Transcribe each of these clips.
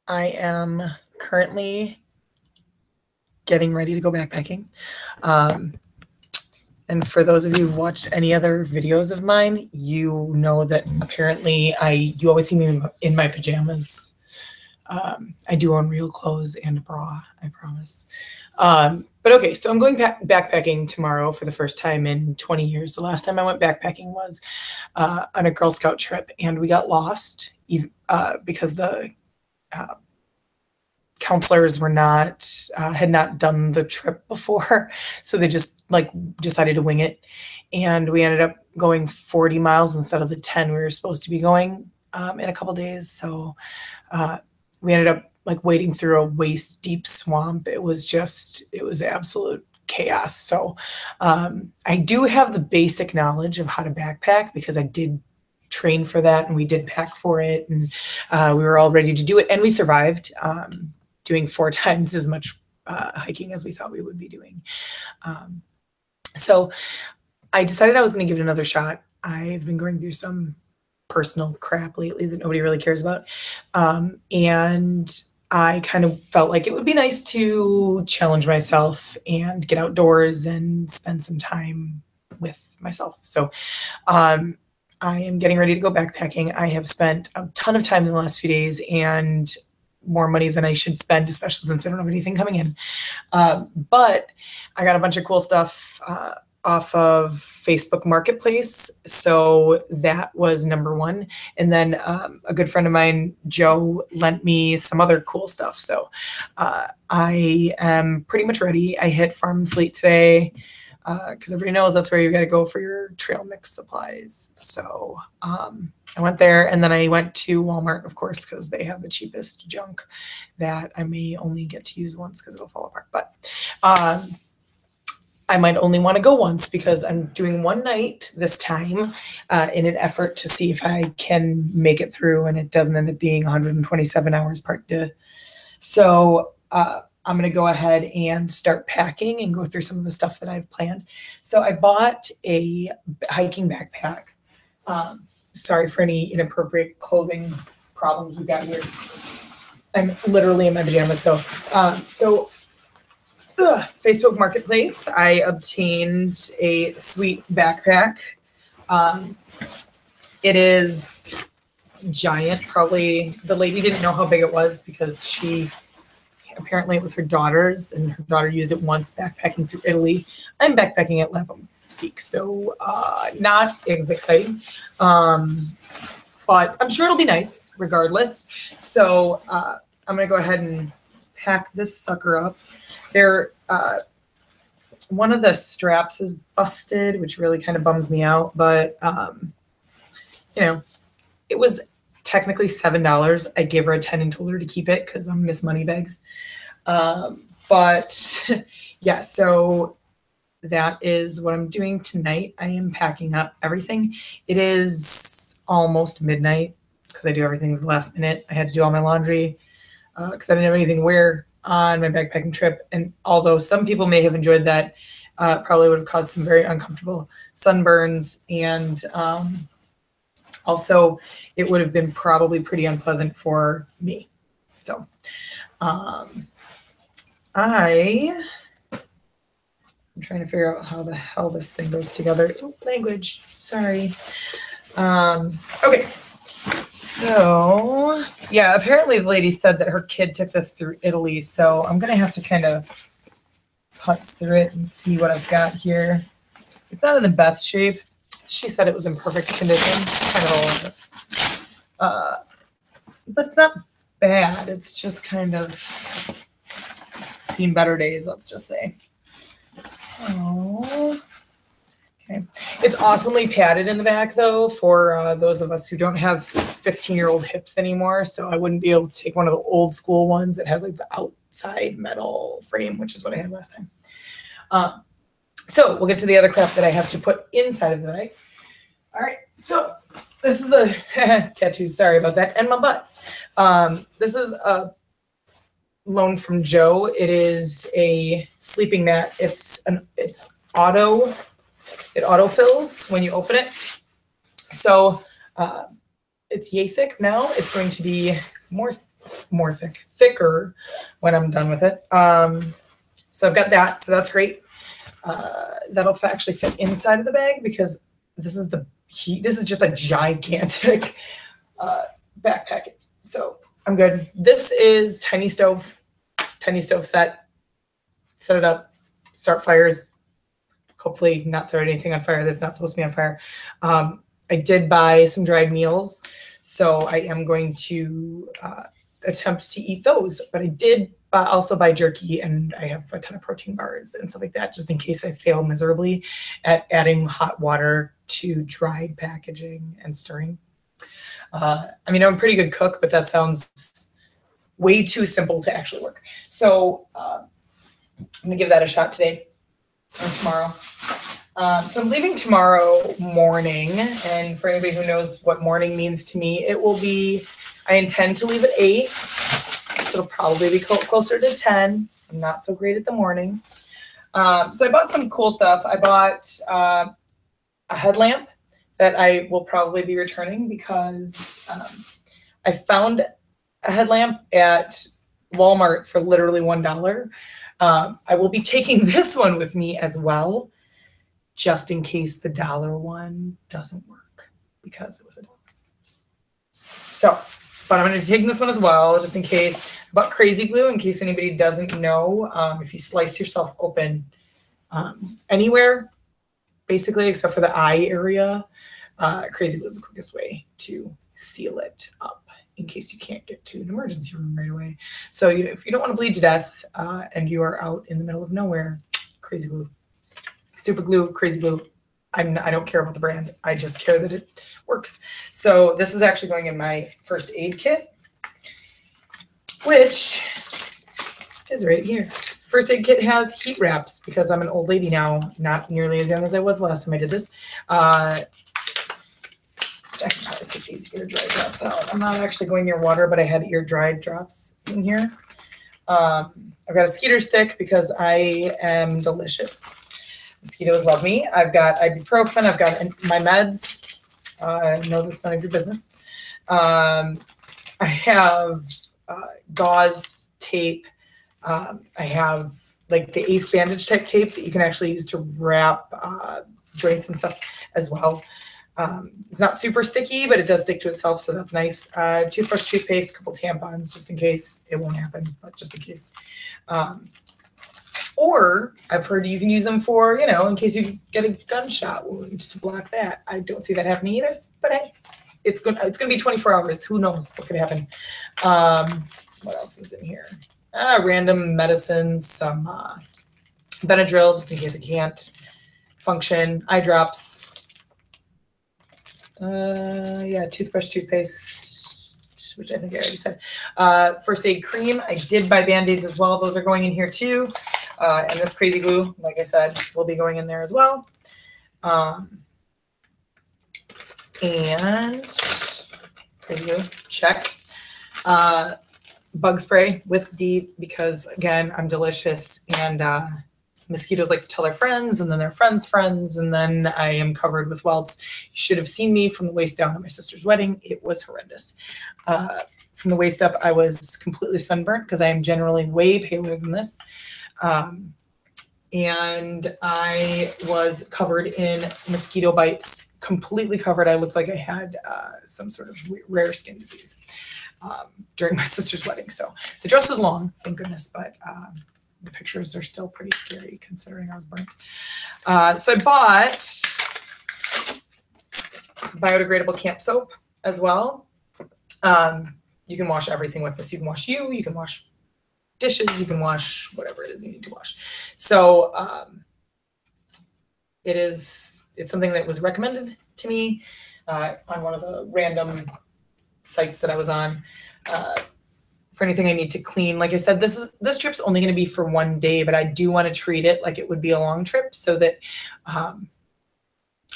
I am currently getting ready to go backpacking. And for those of you who've watched any other videos of mine, you know that apparently you always see me in my pajamas. I do own real clothes and a bra, I promise. But okay, so I'm going backpacking tomorrow for the first time in 20 years. The last time I went backpacking was on a Girl Scout trip, and we got lost because the counselors were not had not done the trip before, so they just like decided to wing it, and we ended up going 40 miles instead of the 10 we were supposed to be going in a couple days. So we ended up like wading through a waist deep swamp. It was absolute chaos. So I do have the basic knowledge of how to backpack because I did train for that and we did pack for it, and we were all ready to do it, and we survived doing 4 times as much hiking as we thought we would be doing. So I decided I was going to give it another shot. I've been going through some personal crap lately that nobody really cares about. And I kind of felt like it would be nice to challenge myself and get outdoors and spend some time with myself. So I am getting ready to go backpacking. I have spent a ton of time in the last few days and more money than I should spend, especially since I don't have anything coming in. But I got a bunch of cool stuff off of Facebook Marketplace. So that was number one. And then a good friend of mine, Joe, lent me some other cool stuff. So I am pretty much ready. I hit Farm and Fleet today because everybody knows that's where you got to go for your trail mix supplies. So I went there, and then I went to Walmart, of course, because they have the cheapest junk that I may only get to use once because it'll fall apart. But I might only want to go once because I'm doing one night this time in an effort to see if I can make it through and it doesn't end up being 127 hours part deux. So I'm going to go ahead and start packing and go through some of the stuff that I've planned. So I bought a hiking backpack. Sorry for any inappropriate clothing problems we've got here. I'm literally in my pajamas. So Facebook Marketplace, I obtained a sweet backpack. It is giant. Probably the lady didn't know how big it was because apparently it was her daughter's, and her daughter used it once backpacking through Italy. I'm backpacking at Lapham Peak, so not as exciting, but I'm sure it'll be nice regardless. So I'm gonna go ahead and pack this sucker up. One of the straps is busted, which really kind of bums me out, but it was technically $7. I gave her a 10 and told her to keep it because I'm Miss Moneybags. But yeah, so that is what I'm doing tonight. I am packing up everything. It is almost midnight because I do everything at the last minute. I had to do all my laundry because I didn't have anything to wear on my backpacking trip. And although some people may have enjoyed that, probably would have caused some very uncomfortable sunburns. And also it would have been probably pretty unpleasant for me. So I'm trying to figure out how the hell this thing goes together. Oh, language, sorry. Okay. So yeah, apparently the lady said that her kid took this through Italy. So I'm going to have to kind of putz through it and see what I've got here. It's not in the best shape. She said it was in perfect condition, kind of all of it. But it's not bad. It's just kind of seen better days, let's just say. So, okay. It's awesomely padded in the back, though, for those of us who don't have 15-year-old hips anymore. So I wouldn't be able to take one of the old school ones that has like the outside metal frame, which is what I had last time. So we'll get to the other crap that I have to put inside of the bag. All right, so this is a tattoo. Sorry about that, and my butt. This is a loan from Joe. It is a sleeping mat. It autofills when you open it. So it's yay thick now. It's going to be more thicker when I'm done with it. So I've got that. So that's great. That'll actually fit inside of the bag because this is just a gigantic backpack. So I'm good. This is tiny stove set. Set it up, start fires. Hopefully not start anything on fire that's not supposed to be on fire. I did buy some dried meals, so I am going to attempt to eat those. But I did also buy jerky, and I have a ton of protein bars and stuff like that, just in case I fail miserably at adding hot water to dried packaging and stirring. I mean, I'm a pretty good cook, but that sounds way too simple to actually work. So I'm gonna give that a shot today or tomorrow. So I'm leaving tomorrow morning, and for anybody who knows what morning means to me, I intend to leave at 8, so it'll probably be closer to 10. I'm not so great at the mornings. So I bought some cool stuff. I bought a headlamp that I will probably be returning because I found a headlamp at Walmart for literally $1. I will be taking this one with me as well, just in case the $1 one doesn't work because it was $1. So, but I'm going to be taking this one as well, just in case. I bought crazy glue, in case anybody doesn't know. If you slice yourself open anywhere, basically, except for the eye area, crazy glue is the quickest way to seal it up in case you can't get to an emergency room right away. So if you don't want to bleed to death and you are out in the middle of nowhere, crazy glue. Super glue, crazy glue. I don't care about the brand. I just care that it works. So this is actually going in my first aid kit, which is right here. First aid kit has heat wraps because I'm an old lady now, not nearly as young as I was last time I did this. I can probably take these ear dry drops out. I'm not actually going near water, but I had ear dry drops in here. I've got a skeeter stick because I am delicious. Mosquitoes love me. I've got ibuprofen. I've got my meds. No, that's none of your business. I have gauze tape. I have like the Ace bandage type tape that you can actually use to wrap joints and stuff as well. It's not super sticky, but it does stick to itself, so that's nice. Toothbrush, toothpaste, a couple tampons, just in case. It won't happen, but just in case. Or I've heard you can use them for, in case you get a gunshot wound to block that. I don't see that happening either, but hey, it's gonna be 24 hours. Who knows what could happen? What else is in here? Random medicines, some Benadryl, just in case it can't function. Eye drops. Toothbrush, toothpaste, which I think I already said. First aid cream. I did buy Band-Aids as well. Those are going in here too. And this crazy glue, like I said, will be going in there as well. And crazy glue, check. Bug spray with D because, again, I'm delicious. And mosquitoes like to tell their friends, and then their friends' friends, and then I am covered with welts. You should have seen me from the waist down at my sister's wedding. It was horrendous. From the waist up, I was completely sunburnt because I am generally way paler than this. And I was covered in mosquito bites, completely covered. I looked like I had some sort of rare skin disease during my sister's wedding. So the dress was long, thank goodness, but the pictures are still pretty scary considering I was burnt. So I bought biodegradable camp soap as well. You can wash everything with this. You can wash you can wash dishes, you can wash whatever it is you need to wash. So it's something that was recommended to me on one of the random sites that I was on for anything I need to clean. Like I said, this trip's only going to be for one day, but I do want to treat it like it would be a long trip so that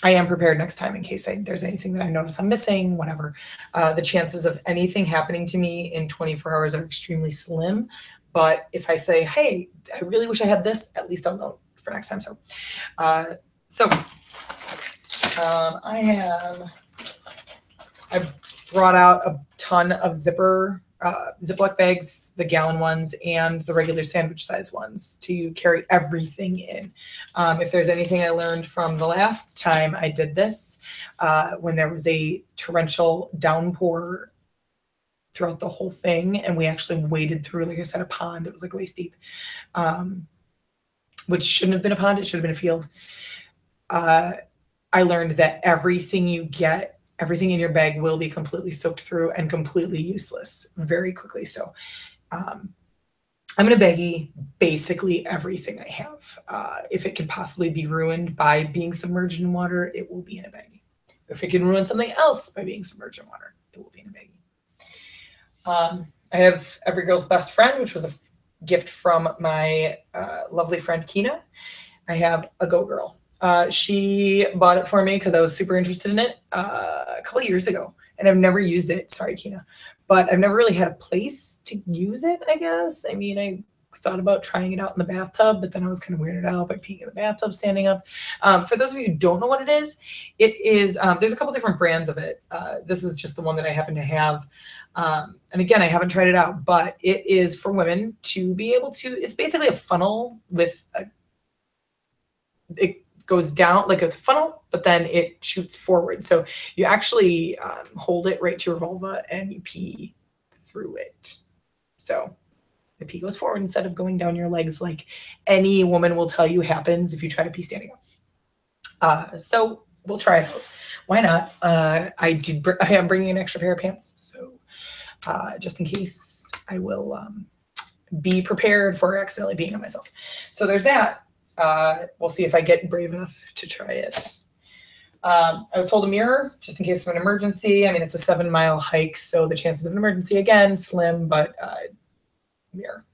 I am prepared next time in case there's anything that I notice I'm missing, whatever. The chances of anything happening to me in 24 hours are extremely slim. But if I say, hey, I really wish I had this, at least I'll know for next time. So, I brought out a ton of zipper Ziploc bags, the gallon ones, and the regular sandwich size ones to carry everything in. If there's anything I learned from the last time I did this, when there was a torrential downpour throughout the whole thing, and we actually waded through, like I said, a pond. It was like waist deep, which shouldn't have been a pond. It should have been a field. I learned that everything you get, everything in your bag will be completely soaked through and completely useless very quickly. So I'm going to baggie basically everything I have. If it can possibly be ruined by being submerged in water, it will be in a baggie. If it can ruin something else by being submerged in water, it will be in a baggie. I have Every Girl's Best Friend, which was a gift from my lovely friend Kina. I have a Go Girl. She bought it for me because I was super interested in it a couple of years ago, and I've never used it. Sorry, Kina, but I've never really had a place to use it, I guess. I mean, I thought about trying it out in the bathtub, but then I was kind of weirded out by peeing in the bathtub standing up. For those of you who don't know what it is, there's a couple different brands of it. This is just the one that I happen to have. And again, I haven't tried it out, but it is for women to be able to, it's basically a funnel with it goes down like it's a funnel, but then it shoots forward. So you actually hold it right to your vulva and you pee through it. So the pee goes forward instead of going down your legs, like any woman will tell you happens if you try to pee standing up. So we'll try it out. Why not? I am bringing an extra pair of pants. So just in case, I will be prepared for accidentally peeing on myself. So there's that. We'll see if I get brave enough to try it. I was told a mirror just in case of an emergency. I mean, it's a 7-mile hike, so the chances of an emergency, again, slim, but mirror.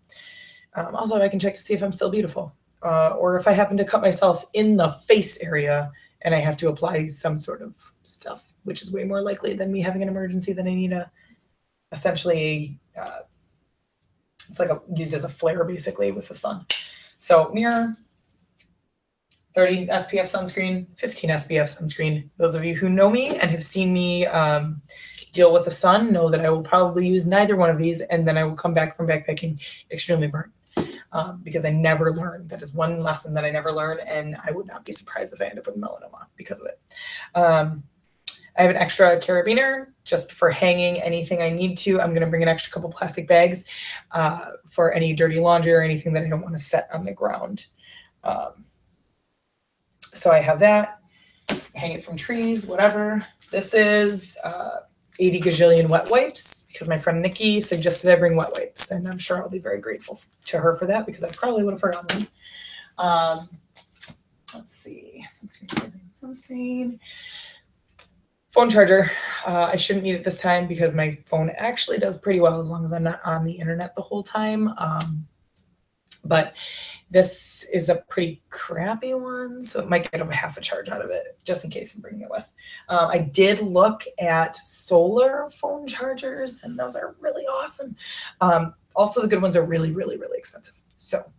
Also, I can check to see if I'm still beautiful, or if I happen to cut myself in the face area and I have to apply some sort of stuff, which is way more likely than me having an emergency than I need a, essentially, it's like used as a flare basically with the sun. So mirror, 30 SPF sunscreen, 15 SPF sunscreen. Those of you who know me and have seen me deal with the sun know that I will probably use neither one of these, and then I will come back from backpacking extremely burnt because I never learn. That is one lesson that I never learn, and I would not be surprised if I end up with melanoma because of it. I have an extra carabiner just for hanging anything I need to. I'm going to bring an extra couple plastic bags for any dirty laundry or anything that I don't want to set on the ground. So I have that, hang it from trees, whatever. This is 80 gajillion wet wipes because my friend Nikki suggested I bring wet wipes, and I'm sure I'll be very grateful to her for that because I probably would have forgotten them. Let's see, sunscreen. Phone charger. I shouldn't need it this time because my phone actually does pretty well as long as I'm not on the internet the whole time. But this is a pretty crappy one, so it might get a half a charge out of it, just in case I'm bringing it with. I did look at solar phone chargers, and those are really awesome. Also, the good ones are really, really, really expensive. So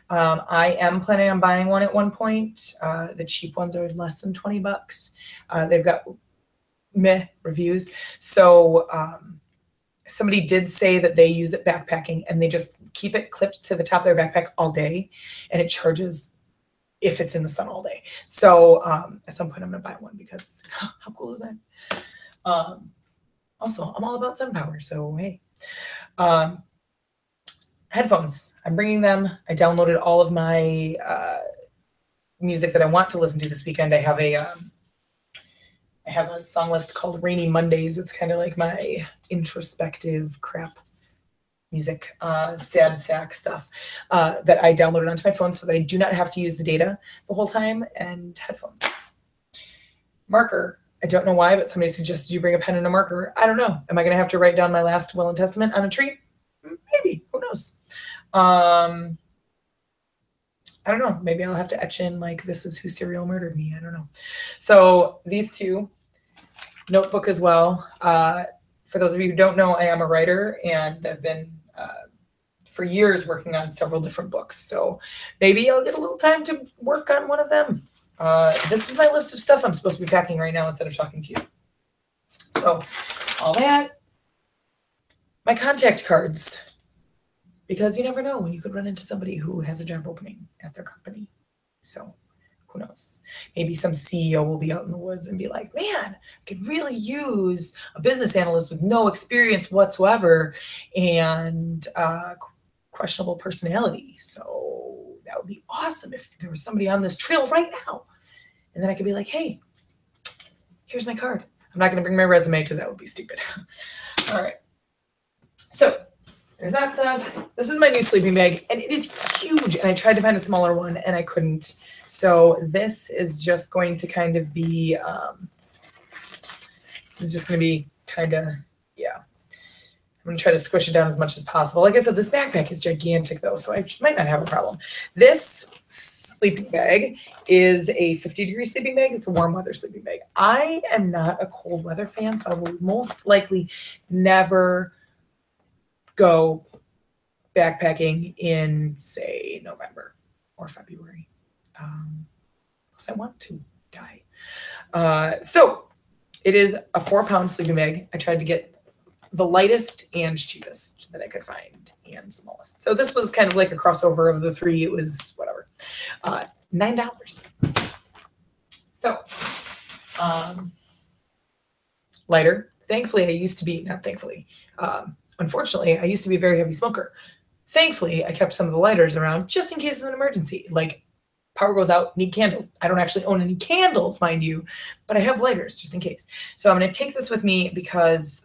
I am planning on buying one at one point. The cheap ones are less than 20 bucks. They've got meh reviews. So somebody did say that they use it backpacking and they just keep it clipped to the top of their backpack all day, and it charges if it's in the sun all day. So at some point I'm going to buy one because how cool is that? Also, I'm all about sun power. So, hey, headphones, I'm bringing them. I downloaded all of my music that I want to listen to this weekend. I have a song list called Rainy Mondays. It's kind of like my introspective crap music, sad sack stuff that I downloaded onto my phone so that I do not have to use the data the whole time, and headphones. Marker. I don't know why, but somebody suggested you bring a pen and a marker. I don't know. Am I going to have to write down my last will and testament on a tree? Maybe. Who knows? I don't know. Maybe I'll have to etch in like, this is who serial murdered me. I don't know. So these two, notebook as well. For those of you who don't know, I am a writer, and I've been for years working on several different books. So maybe I'll get a little time to work on one of them. This is my list of stuff I'm supposed to be packing right now instead of talking to you. So all that. My contact cards, because you never know when you could run into somebody who has a job opening at their company. So who knows? Maybe some CEO will be out in the woods and be like, man, I could really use a business analyst with no experience whatsoever and questionable personality. So that would be awesome if there was somebody on this trail right now. And then I could be like, hey, here's my card. I'm not going to bring my resume because that would be stupid. All right. So there's that stuff. This is my new sleeping bag, and it is huge. And I tried to find a smaller one, and I couldn't. So this is just going to kind of be, yeah. I'm going to try to squish it down as much as possible. Like I said, this backpack is gigantic, though, so I might not have a problem. This sleeping bag is a 50-degree sleeping bag. It's a warm weather sleeping bag. I am not a cold weather fan, so I will most likely never go backpacking in, say, November or February, unless I want to die. So it is a 4-pound sleeping bag. I tried to get the lightest and cheapest that I could find and smallest. So this was kind of like a crossover of the three. It was whatever, $9. So lighter. Thankfully, unfortunately, I used to be a very heavy smoker. Thankfully, I kept some of the lighters around just in case of an emergency. Like power goes out, need candles. I don't actually own any candles, mind you, but I have lighters just in case. So I'm going to take this with me because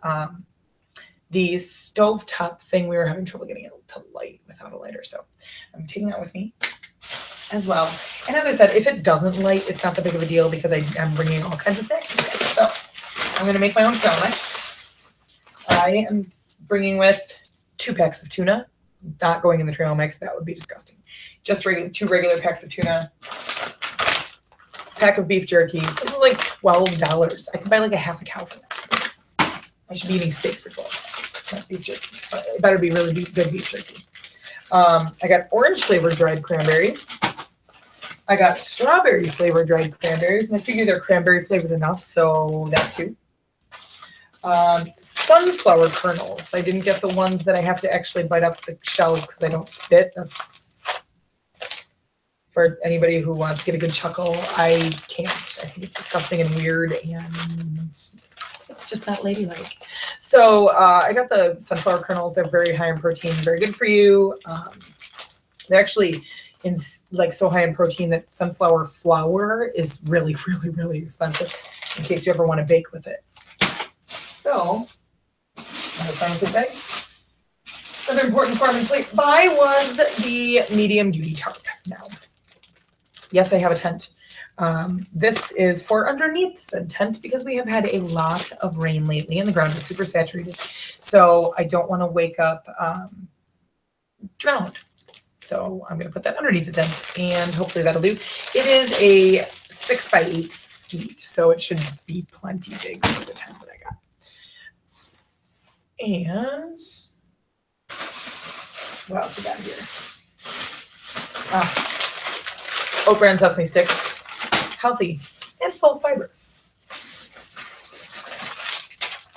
the stovetop thing, we were having trouble getting it to light without a lighter. So I'm taking that with me as well. And as I said, if it doesn't light, it's not that big of a deal because I'm bringing all kinds of snacks. So I'm going to make my own trail mix. I am bringing with 2 packs of tuna, not going in the trail mix. That would be disgusting. Just 2 regular packs of tuna, pack of beef jerky. This is like $12. I could buy like a half a cow for that. I should be eating steak for $12. Not beef jerky. It better be really good beef jerky. I got orange flavored dried cranberries. I got strawberry flavored dried cranberries, and I figure they're cranberry flavored enough, so that too. Sunflower kernels. I didn't get the ones that I have to actually bite up the shells because I don't spit. That's for anybody who wants to get a good chuckle. I can't. I think it's disgusting and weird, and it's just not ladylike. So I got the sunflower kernels. They're very high in protein, very good for you. They're actually so high in protein that sunflower flour is really, really, really expensive in case you ever want to bake with it. So, another important farm and plate buy was the medium duty tarp. Now, yes, I have a tent. This is for underneath said tent because we have had a lot of rain lately and the ground is super saturated. So I don't want to wake up drowned. So I'm going to put that underneath the tent and hopefully that'll do. It is a 6 by 8 feet, so it should be plenty big for the tent that I got. And what else we got here? Oat bran sesame sticks, healthy and full fiber.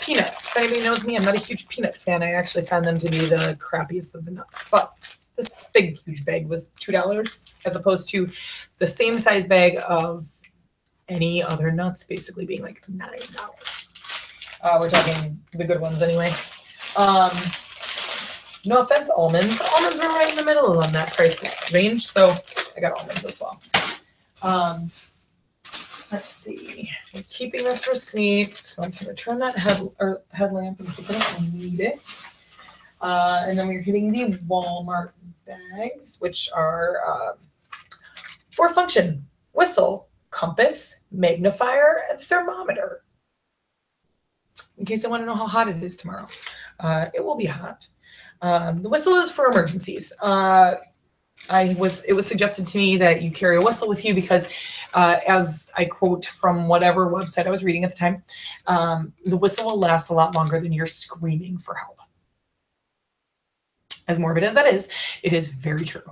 Peanuts. If anybody knows me, I'm not a huge peanut fan. I actually found them to be the crappiest of the nuts. But this big, huge bag was $2 as opposed to the same size bag of any other nuts basically being like $9. We're talking the good ones anyway. No offense, almonds. Almonds were right in the middle on that price range, so I got almonds as well. Let's see. We're keeping this receipt, so I can return that headlamp in case I don't need it. And then we're getting the Walmart bags, which are for function: whistle, compass, magnifier, and thermometer. In case I want to know how hot it is tomorrow. It will be hot. The whistle is for emergencies. It was suggested to me that you carry a whistle with you because, as I quote from whatever website I was reading at the time, the whistle will last a lot longer than you're screaming for help. As morbid as that is, it is very true.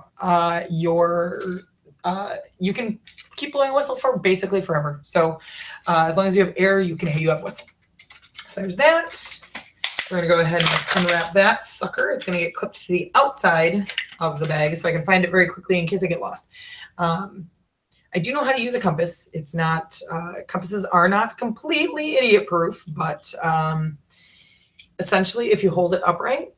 You can keep blowing a whistle for basically forever. So as long as you have air, you have whistle. So there's that. We're going to go ahead and unwrap that sucker. It's going to get clipped to the outside of the bag so I can find it very quickly in case I get lost. I do know how to use a compass. It's not, compasses are not completely idiot proof, but essentially if you hold it upright,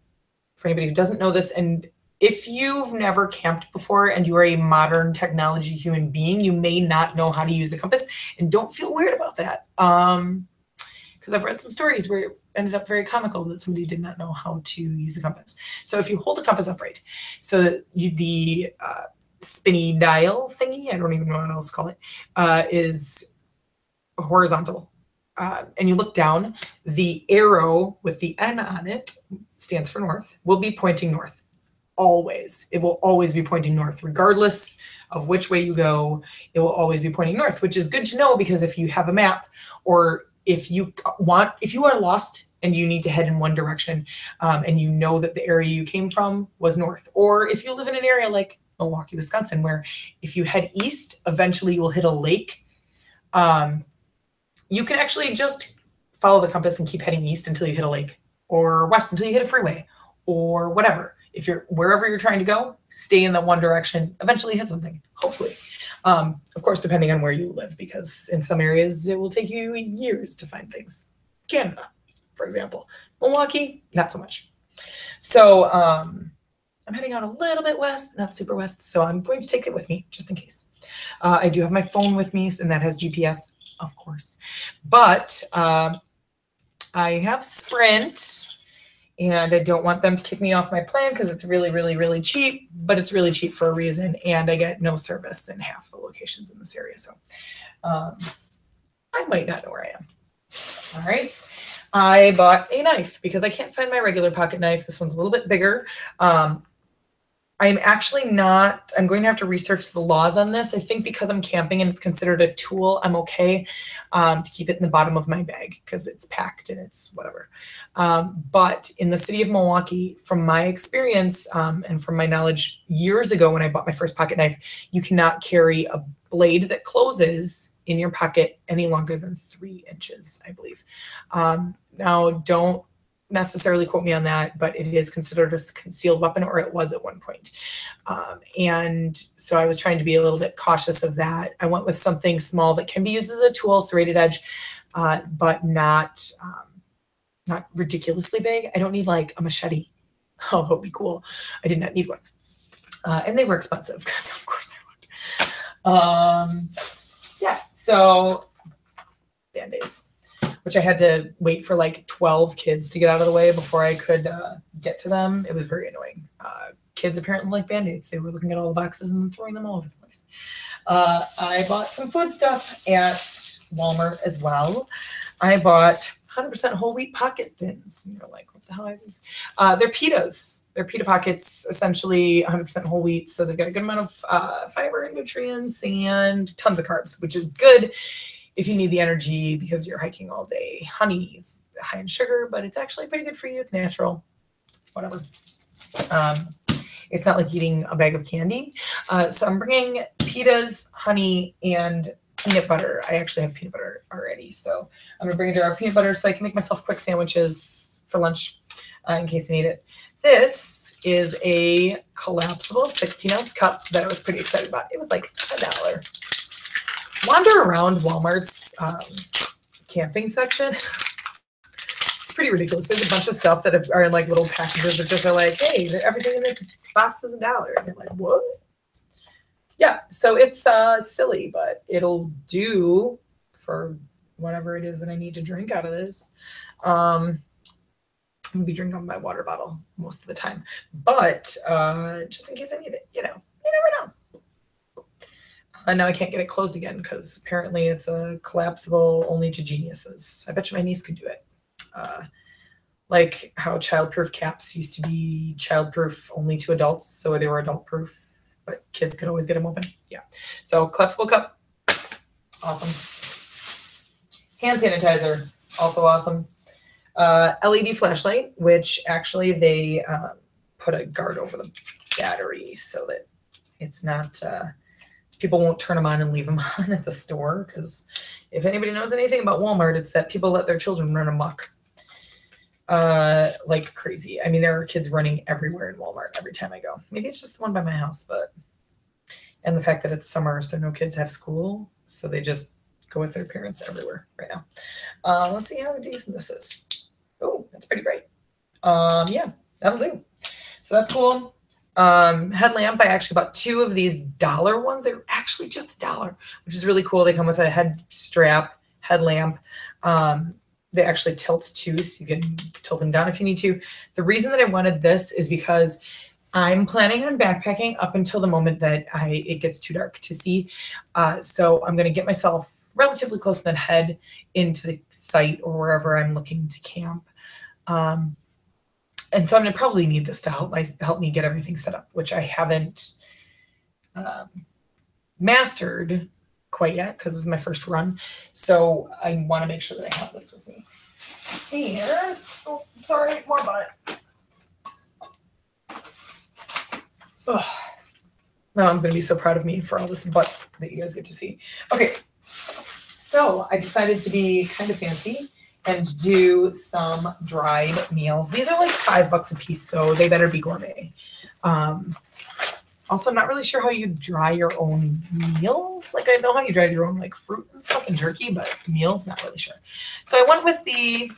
for anybody who doesn't know this, and if you've never camped before and you are a modern technology human being, you may not know how to use a compass, and don't feel weird about that. Because I've read some stories where it ended up very comical that somebody did not know how to use a compass. So if you hold a compass upright, so that the spinny dial thingy, I don't even know what else to call it, is horizontal. And you look down, the arrow with the N on it, stands for north, will be pointing north. Always. It will always be pointing north, regardless of which way you go. It will always be pointing north, which is good to know, because if you have a map, or if you are lost and you need to head in one direction, and you know that the area you came from was north, or if you live in an area like Milwaukee, Wisconsin, where if you head east, eventually you will hit a lake, you can actually just follow the compass and keep heading east until you hit a lake, or west until you hit a freeway, or whatever. If you're wherever you're trying to go, stay in that one direction, eventually hit something, hopefully. Of course, depending on where you live, because in some areas it will take you years to find things. Canada, for example. Milwaukee, not so much. So I'm heading out a little bit west, not super west, so I'm going to take it with me just in case. I do have my phone with me, and that has GPS, of course. But I have Sprint, and I don't want them to kick me off my plan because it's really, really, really cheap, but it's really cheap for a reason, and I get no service in half the locations in this area. So I might not know where I am. All right. I bought a knife because I can't find my regular pocket knife. This one's a little bit bigger. I'm going to have to research the laws on this. I think because I'm camping and it's considered a tool, I'm okay to keep it in the bottom of my bag because it's packed and it's whatever. But in the city of Milwaukee, from my experience and from my knowledge years ago when I bought my first pocket knife, you cannot carry a blade that closes in your pocket any longer than 3 inches, I believe. Now, don't necessarily quote me on that, but it is considered a concealed weapon, or it was at one point. And so I was trying to be a little bit cautious of that. I went with something small that can be used as a tool, serrated edge, but not ridiculously big. I don't need like a machete, although it'd be cool. I did not need one. And they were expensive because of course I looked. Yeah, so Band-Aids, which I had to wait for like 12 kids to get out of the way before I could get to them. It was very annoying. Kids apparently like Band-Aids. They were looking at all the boxes and throwing them all over the place. I bought some food stuff at Walmart as well. I bought 100% whole wheat pocket thins. And you're like, what the hell are these? They're pitas. They're pita pockets, essentially 100% whole wheat. So they've got a good amount of fiber and nutrients and tons of carbs, which is good if you need the energy because you're hiking all day. Honey is high in sugar, but it's actually pretty good for you. It's natural, whatever. It's not like eating a bag of candy. So I'm bringing pitas, honey, and peanut butter. I actually have peanut butter already. So I'm going to bring a jar of peanut butter so I can make myself quick sandwiches for lunch in case I need it. This is a collapsible 16-ounce cup that I was pretty excited about. It was like $1. Wander around Walmart's camping section. It's pretty ridiculous. There's a bunch of stuff that are in like little packages that just are like, hey, everything in this box is $1. And you're like, what? Yeah, so it's silly, but it'll do for whatever it is that I need to drink out of this. I'm going to be drinking my water bottle most of the time. But just in case I need it, you never know. Now I can't get it closed again because apparently it's a collapsible only to geniuses. I bet you my niece could do it. Like how childproof caps used to be childproof only to adults, so they were adult-proof, but kids could always get them open. Yeah. So collapsible cup, awesome. Hand sanitizer, also awesome. LED flashlight, which actually they put a guard over the battery so that it's not, people won't turn them on and leave them on at the store. Because if anybody knows anything about Walmart, it's that people let their children run amok. like crazy. I mean, there are kids running everywhere in Walmart every time I go. Maybe it's just the one by my house, and the fact that it's summer, so no kids have school, so they just go with their parents everywhere right now. Let's see how decent this is. Oh, that's pretty bright. Yeah, that'll do. So that's cool. Headlamp, I actually bought 2 of these dollar ones. They're actually just $1, which is really cool. They come with a head strap, headlamp. They actually tilt too, so you can tilt them down if you need to. The reason that I wanted this is because I'm planning on backpacking up until the moment that it gets too dark to see. So I'm going to get myself relatively close and then head into the site or wherever I'm looking to camp. And so I'm going to probably need this to help me get everything set up, which I haven't mastered quite yet because this is my first run. So I want to make sure that I have this with me. And, oh, sorry, more butt. Oh, my mom's going to be so proud of me for all this butt that you guys get to see. Okay, so I decided to be kind of fancy and do some dried meals. These are like $5 a piece, so they better be gourmet. Also, I'm not really sure how you dry your own meals. Like, I know how you dry your own like fruit and stuff and turkey, but meals, not really sure. So I went with the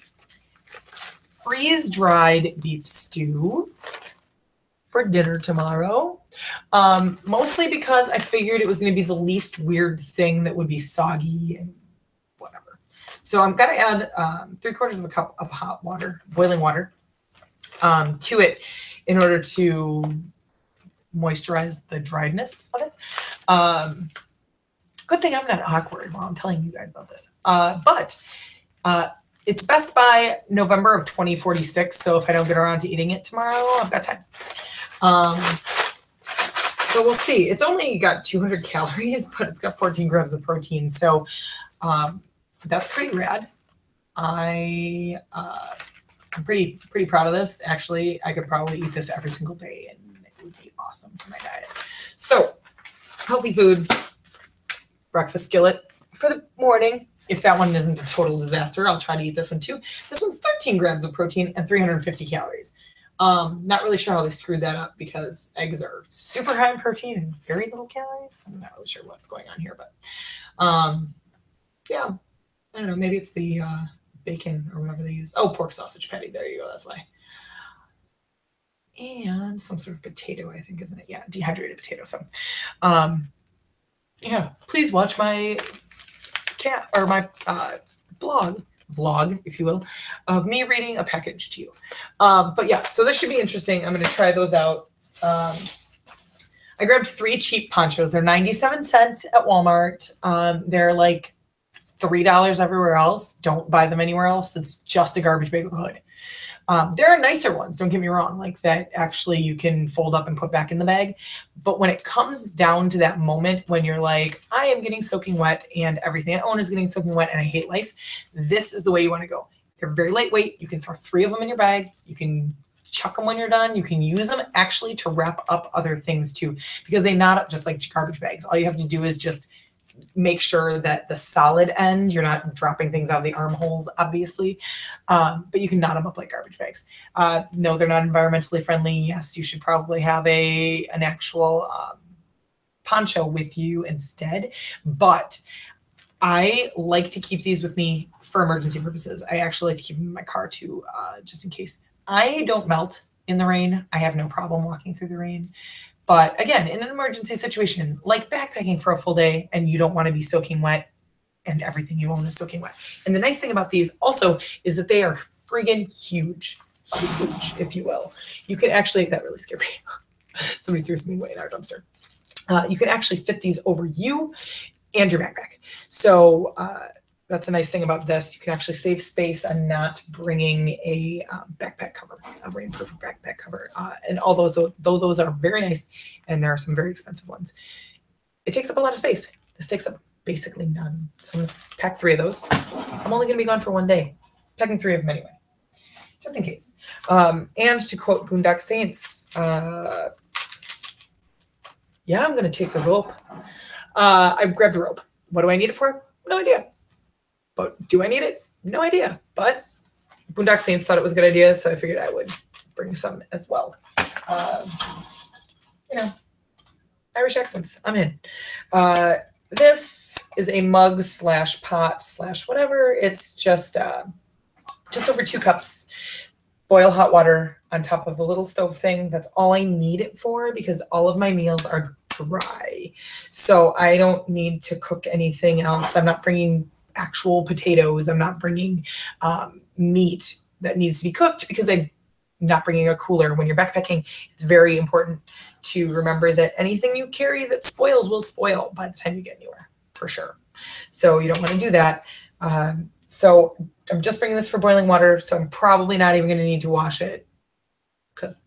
freeze-dried beef stew for dinner tomorrow. Mostly because I figured it was going to be the least weird thing that would be soggy and whatever. So I'm going to add 3/4 of a cup of hot water, boiling water, to it in order to moisturize the driedness of it. Good thing I'm not awkward while I'm telling you guys about this. But it's best by November of 2046. So if I don't get around to eating it tomorrow, I've got time. So we'll see. It's only got 200 calories, but it's got 14 grams of protein. So that's pretty rad. I'm pretty proud of this. Actually, I could probably eat this every single day and it would be awesome for my diet. So healthy food, breakfast skillet for the morning. If that one isn't a total disaster, I'll try to eat this one too. This one's 13 grams of protein and 350 calories. Not really sure how they screwed that up because eggs are super high in protein and very little calories. I'm not really sure what's going on here, but yeah, I don't know. Maybe it's the bacon or whatever they use. Oh, pork sausage patty. There you go. That's why. And some sort of potato, I think, isn't it? Yeah, dehydrated potato. So, yeah, please watch my my vlog, if you will, of me reading a package to you. But yeah, so this should be interesting. I'm going to try those out. I grabbed 3 cheap ponchos. They're 97 cents at Walmart. They're like $3 everywhere else. Don't buy them anywhere else. It's just a garbage bag with a hood. There are nicer ones, don't get me wrong, like that actually you can fold up and put back in the bag. But when it comes down to that moment when you're like, I am getting soaking wet and everything I own is getting soaking wet and I hate life, this is the way you want to go. They're very lightweight. You can throw 3 of them in your bag. You can chuck them when you're done. You can use them actually to wrap up other things too, because they knot up just like garbage bags. All you have to do is just make sure that the solid end, you're not dropping things out of the armholes, obviously, but you can knot them up like garbage bags. No, they're not environmentally friendly. Yes, you should probably have an actual poncho with you instead, but I like to keep these with me for emergency purposes. I actually like to keep them in my car too, just in case. I don't melt in the rain. I have no problem walking through the rain. But again, in an emergency situation, like backpacking for a full day and you don't want to be soaking wet and everything you own is soaking wet. And the nice thing about these also is that they are friggin' huge, if you will. You can actually, that really scared me. Somebody threw something away in our dumpster. You can actually fit these over you and your backpack. So that's a nice thing about this. You can actually save space and not bringing a backpack cover, a rainproof backpack cover. And all those, though those are very nice, and there are some very expensive ones, it takes up a lot of space. This takes up basically none. So let's pack 3 of those. I'm only going to be gone for 1 day. Packing 3 of them anyway, just in case. And to quote Boondock Saints, yeah, I'm going to take the rope. I grabbed a rope. What do I need it for? No idea. But do I need it? No idea. But Boondock Saints thought it was a good idea, so I figured I would bring some as well. You know, Irish accents, I'm in. This is a mug / pot / whatever. It's just over 2 cups. Boil hot water on top of the little stove thing. That's all I need it for because all of my meals are dry. So I don't need to cook anything else. I'm not bringing actual potatoes. I'm not bringing meat that needs to be cooked because I'm not bringing a cooler. When you're backpacking, it's very important to remember that anything you carry that spoils will spoil by the time you get anywhere, for sure. So you don't want to do that. So I'm just bringing this for boiling water, so I'm probably not even going to need to wash it because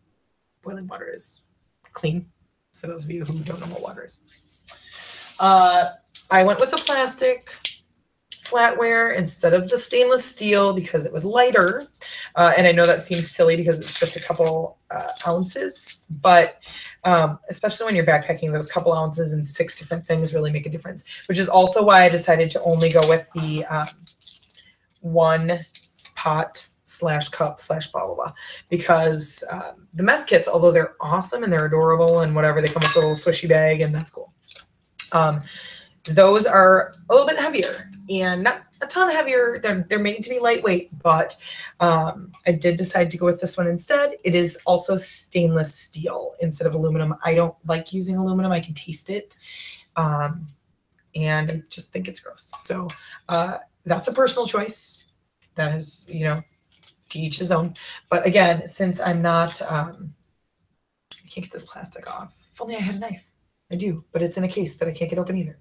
boiling water is clean, for those of you who don't know what water is. I went with a plastic flatware instead of the stainless steel because it was lighter. And I know that seems silly because it's just a couple ounces, but especially when you're backpacking, those couple ounces and 6 different things really make a difference, which is also why I decided to only go with the 1 pot / cup / blah, blah, blah, because the mess kits, although they're awesome and they're adorable and whatever, they come with a little swishy bag and that's cool. Those are a little bit heavier and not a ton heavier. They're made to be lightweight, but I did decide to go with this one instead. It is also stainless steel instead of aluminum. I don't like using aluminum. I can taste it. And I just think it's gross. So that's a personal choice. That is, you know, to each his own. But again, since I'm not, I can't get this plastic off. If only I had a knife. I do, but it's in a case that I can't get open either.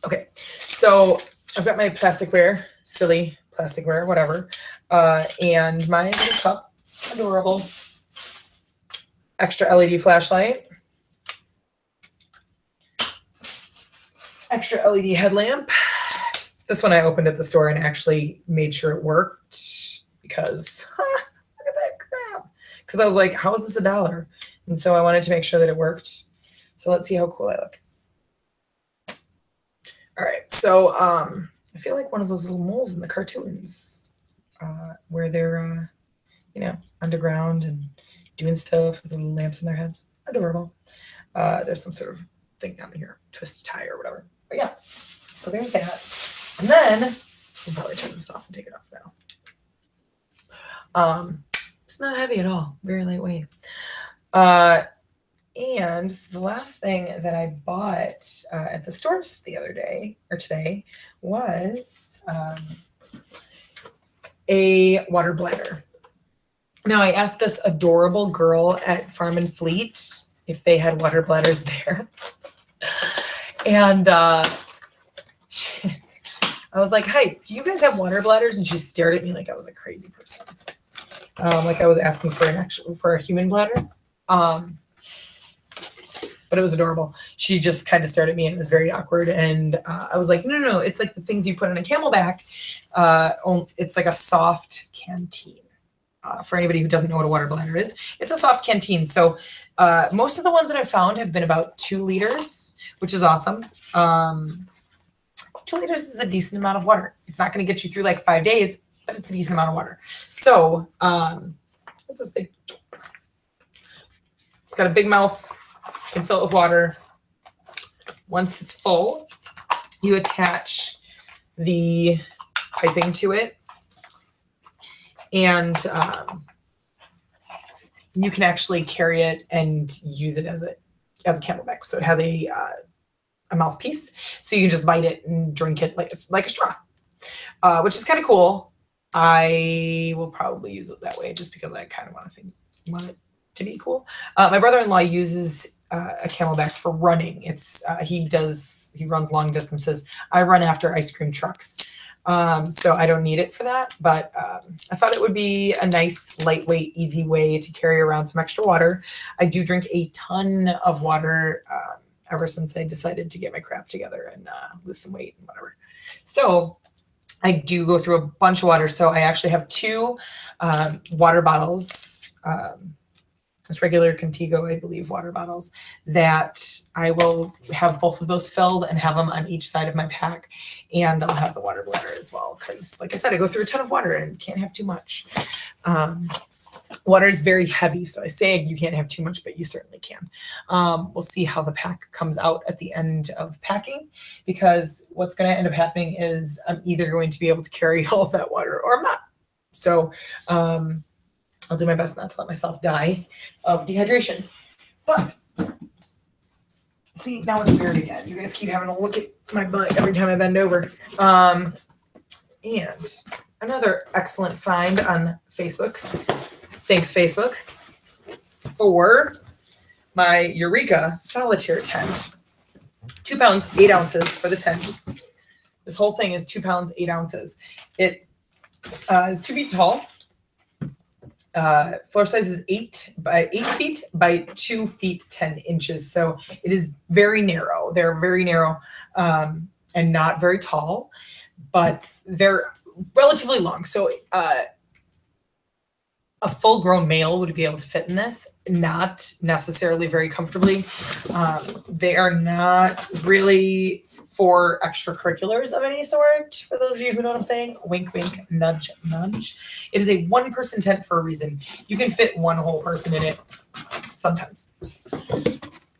Okay, so I've got my plasticware, silly plasticware, whatever, and my little cup, adorable, extra LED flashlight, extra LED headlamp. This one I opened at the store and actually made sure it worked because look at that crap. Because I was like, how is this $1? And so I wanted to make sure that it worked. So let's see how cool I look. All right, so I feel like one of those little moles in the cartoons where they're, you know, underground and doing stuff with little lamps in their heads. Adorable. There's some sort of thing down here, twist tie or whatever. But yeah, so there's that. And then I'll probably turn this off and take it off now. It's not heavy at all, very lightweight. And the last thing that I bought at the stores the other day or today was a water bladder. Now I asked this adorable girl at Farm and Fleet if they had water bladders there. And I was like, hi, do you guys have water bladders? And she stared at me like I was a crazy person. Like I was asking for a human bladder. But it was adorable. She just kind of stared at me and it was very awkward. And I was like, no, it's like the things you put on a camelback. It's like a soft canteen. For anybody who doesn't know what a water bladder is, it's a soft canteen. So most of the ones that I've found have been about 2 liters, which is awesome. 2 liters is a decent amount of water. It's not going to get you through like 5 days, but it's a decent amount of water. So what's this big? It's got a big mouth. You can fill it with water. Once it's full, you attach the piping to it. And you can actually carry it and use it as a camelback. So it has a mouthpiece, so you can just bite it and drink it like a straw, which is kind of cool. I will probably use it that way just because I kind of want it to be cool. My brother-in-law uses a camelback for running. He runs long distances. I run after ice cream trucks. So I don't need it for that, but I thought it would be a nice, lightweight, easy way to carry around some extra water. I do drink a ton of water ever since I decided to get my crap together and lose some weight and whatever. So I do go through a bunch of water. So I actually have 2 water bottles, just regular Contigo, I believe, water bottles that I will have both of those filled and have them on each side of my pack. And I'll have the water bladder as well. Because like I said, I go through a ton of water and can't have too much. Water is very heavy. So I say you can't have too much, but you certainly can. We'll see how the pack comes out at the end of packing, because what's going to end up happening is I'm either going to be able to carry all of that water or I'm not. So I'll do my best not to let myself die of dehydration. But see, now it's weird again. You guys keep having to look at my butt every time I bend over. And another excellent find on Facebook. Thanks, Facebook, for my Eureka solitaire tent. 2 pounds, 8 ounces for the tent. This whole thing is 2 pounds, 8 ounces. It is 2 feet tall. Floor size is 8 feet by 2 feet 10 inches. So it is very narrow. They're very narrow and not very tall, but they're relatively long. So a full-grown male would be able to fit in this, not necessarily very comfortably. They are not really for extracurriculars of any sort, for those of you who know what I'm saying. Wink, wink, nudge, nudge. It is a one-person tent for a reason. You can fit one whole person in it sometimes.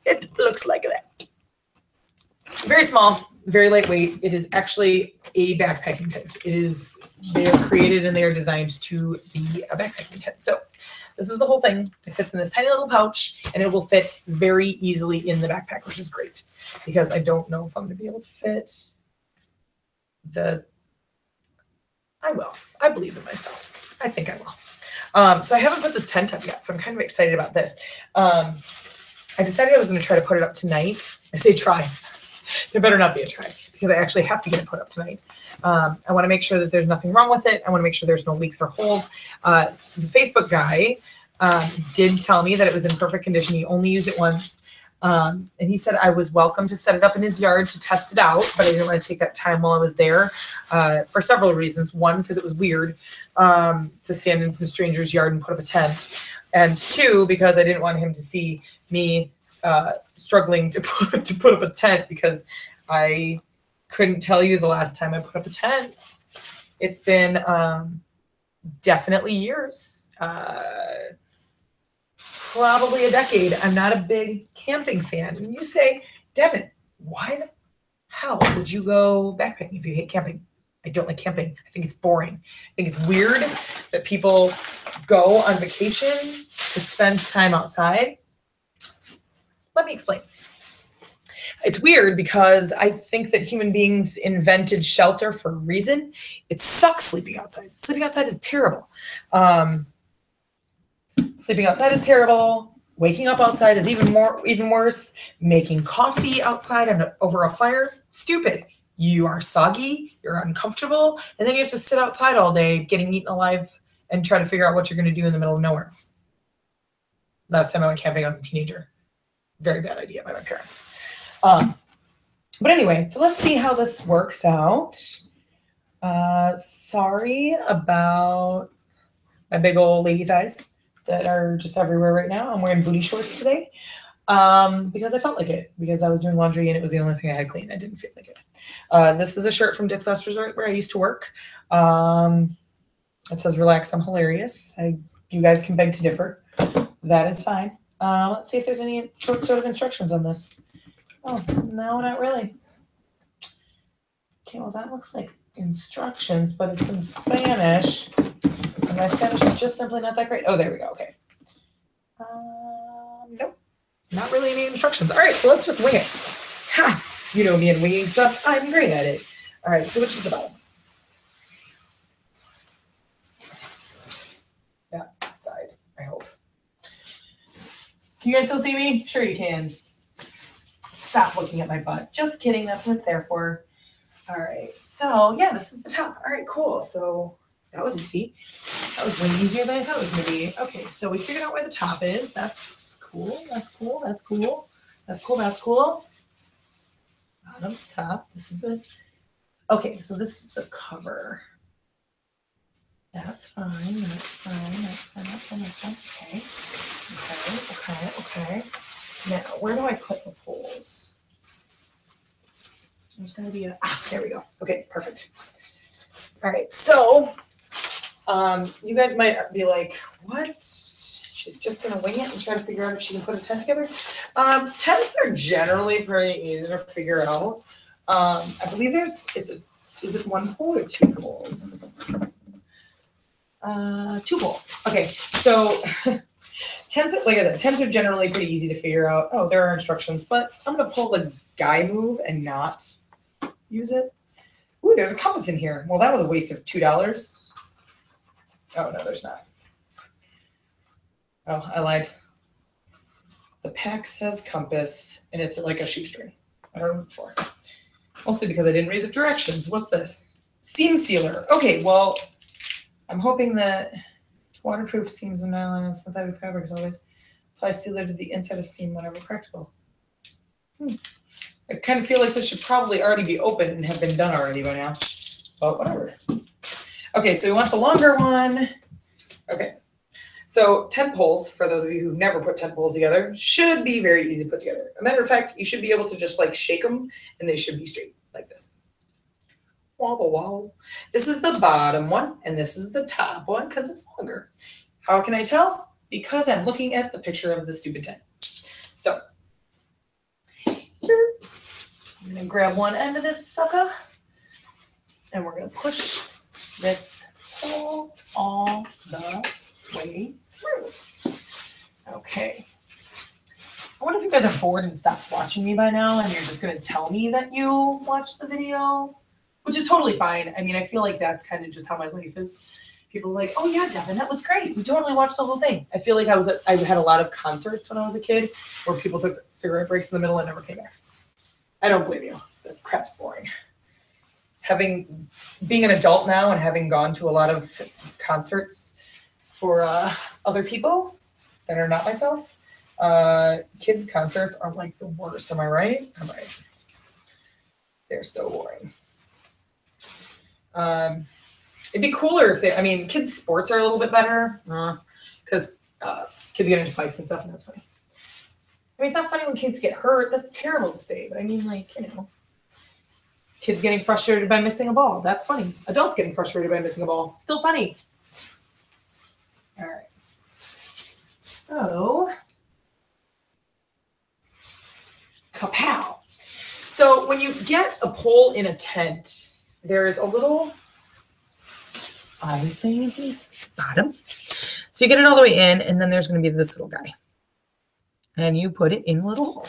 It looks like that. Very small, very lightweight. It is actually a backpacking tent. They are created and they are designed to be a backpacking tent. So this is the whole thing. It fits in this tiny little pouch and it will fit very easily in the backpack, which is great, because I don't know if I'm going to be able to fit I will. I believe in myself. I think I will. So I haven't put this tent up yet, so I'm kind of excited about this. I decided I was going to try to put it up tonight. I say try. There better not be a try, because I actually have to get it put up tonight. I want to make sure that there's nothing wrong with it. I want to make sure there's no leaks or holes. The Facebook guy did tell me that it was in perfect condition. He only used it once. And he said I was welcome to set it up in his yard to test it out, but I didn't want to take that time while I was there for several reasons. One, because it was weird to stand in some stranger's yard and put up a tent. And two, because I didn't want him to see me struggling to put up a tent, because I couldn't tell you the last time I put up a tent. It's been definitely years, probably a decade. I'm not a big camping fan. And you say, Devin, why the hell would you go backpacking if you hate camping? I don't like camping. I think it's boring. I think it's weird that people go on vacation to spend time outside. Let me explain. It's weird because I think that human beings invented shelter for a reason. It sucks sleeping outside. Sleeping outside is terrible. Sleeping outside is terrible. Waking up outside is even worse. Making coffee outside over a fire, stupid. You are soggy, you're uncomfortable, and then you have to sit outside all day getting eaten alive and try to figure out what you're going to do in the middle of nowhere. Last time I went camping, I was a teenager. Very bad idea by my parents. But anyway, so let's see how this works out. Sorry about my big old lady thighs that are just everywhere right now. I'm wearing booty shorts today because I felt like it, because I was doing laundry and it was the only thing I had clean. I didn't feel like it. This is a shirt from Dick's Last Resort where I used to work. It says, "Relax, I'm hilarious." You guys can beg to differ. That is fine. Let's see if there's any sort of instructions on this. Oh, no, not really. Okay, well, that looks like instructions, but it's in Spanish. And my Spanish is just simply not that great. Oh, there we go. Okay. Nope. Not really any instructions. All right, so let's just wing it. Ha! You know me and winging stuff. I'm great at it. All right, so which is the bottom? That side, I hope. Can you guys still see me? Sure you can. Stop looking at my butt. Just kidding. That's what it's there for. All right. So, yeah, this is the top. All right, cool. So that was easy. That was way easier than I thought it was going to be. Okay, so we figured out where the top is. That's cool. That's cool. That's cool. That's cool. That's cool. Bottom, top. This is the... Okay, so this is the cover. That's fine. That's fine. That's fine. That's fine. That's fine. Okay. Okay. Okay. Okay. Now, where do I put the poles? idea. There we go. Okay, perfect. All right, so you guys might be like, what? She's just gonna wing it and try to figure out if she can put a tent together. Tents are generally pretty easy to figure out. I believe is it one pole or two poles? Two pole. Okay, so tents are generally pretty easy to figure out. Oh, there are instructions, but I'm gonna pull the guy move and not use it. Ooh, there's a compass in here. Well, that was a waste of $2. Oh no, there's not. Oh, I lied. The pack says compass, and it's like a shoestring. I don't know what it's for. Mostly because I didn't read the directions. What's this? Seam sealer. Okay, well, I'm hoping that waterproof seams and nylon and synthetic fabric as always. Apply sealer to the inside of seam whenever practical. I kind of feel like this should probably already be open and have been done already by now. But whatever. Okay, so he wants a longer one. Okay. So tent poles, for those of you who've never put tent poles together, should be very easy to put together. As a matter of fact, you should be able to just like shake them and they should be straight like this. Wobble, wobble. This is the bottom one and this is the top one because it's longer. How can I tell? Because I'm looking at the picture of the stupid tent. So I'm going to grab one end of this sucker and we're going to push this pole all the way through. Okay. I wonder if you guys are bored and stopped watching me by now and you're just going to tell me that you watched the video, which is totally fine. I mean, I feel like that's kind of just how my life is. People are like, oh yeah, Devin, that was great. We totally watched the whole thing. I feel like I had a lot of concerts when I was a kid where people took cigarette breaks in the middle and never came back. I don't blame you. That crap's boring. Being an adult now and having gone to a lot of concerts for other people that are not myself, kids' concerts are like the worst. Am I right? I'm right. They're so boring. It'd be cooler if kids' sports are a little bit better because kids get into fights and stuff, and that's funny. I mean, it's not funny when kids get hurt. That's terrible to say, but I mean, kids getting frustrated by missing a ball. That's funny. Adults getting frustrated by missing a ball. Still funny. All right. So, kapow. So when you get a pole in a tent, there's a little, obviously, bottom. So you get it all the way in, and then there's going to be this little guy. And you put it in the little hole.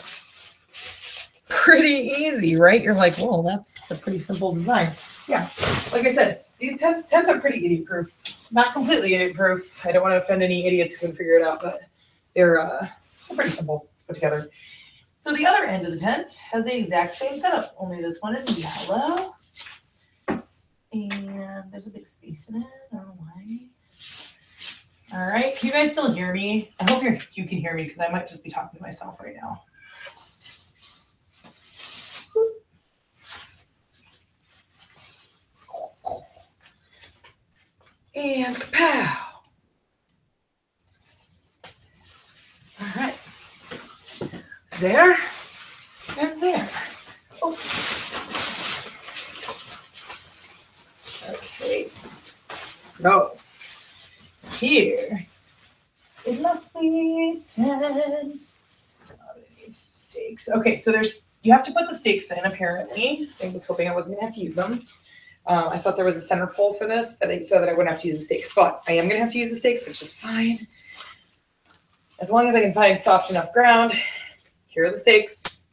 Pretty easy, right? You're like, well, that's a pretty simple design. Yeah, like I said, these tents are pretty idiot-proof. Not completely idiot-proof. I don't want to offend any idiots who can figure it out, but they're pretty simple put together. So the other end of the tent has the exact same setup, only this one is yellow. And there's a big space in it. I don't know why. All right, can you guys still hear me? I hope you can hear me because I might just be talking to myself right now. And kapow. All right. There and there. Oh. Okay. So here is my sweet tent. Stakes. Okay, so you have to put the stakes in apparently. I was hoping I wasn't gonna have to use them. I thought there was a center pole for this so that I wouldn't have to use the stakes, but I am gonna have to use the stakes, which is fine. As long as I can find soft enough ground. Here are the stakes.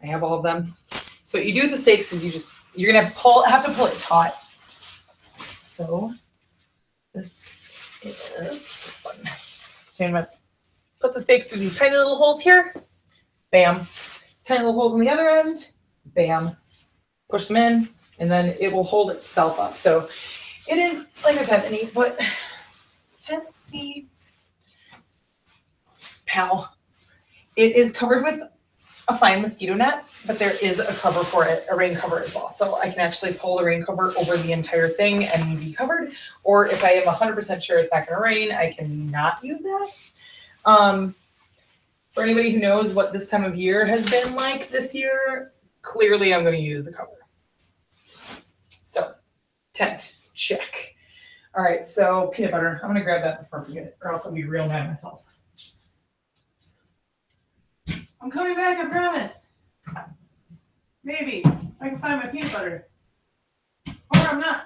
I have all of them. So what you do with the stakes is you're gonna have to pull it taut. So this is this button. So I'm gonna put the stakes through these tiny little holes here. Bam. Tiny little holes on the other end. Bam. Push them in, and then it will hold itself up. So it is, like I said, an 8-foot tent. See, pal. It is covered with a fine mosquito net, but there is a cover for it, a rain cover as well. So I can actually pull the rain cover over the entire thing and be covered. Or if I am 100% sure it's not going to rain, I can not use that. For anybody who knows what this time of year has been like this year, clearly I'm going to use the cover. So, tent, check. All right, so peanut butter. I'm going to grab that before I forget it, or else I'll be real mad at myself. I'm coming back, I promise. Maybe I can find my peanut butter. Or I'm not.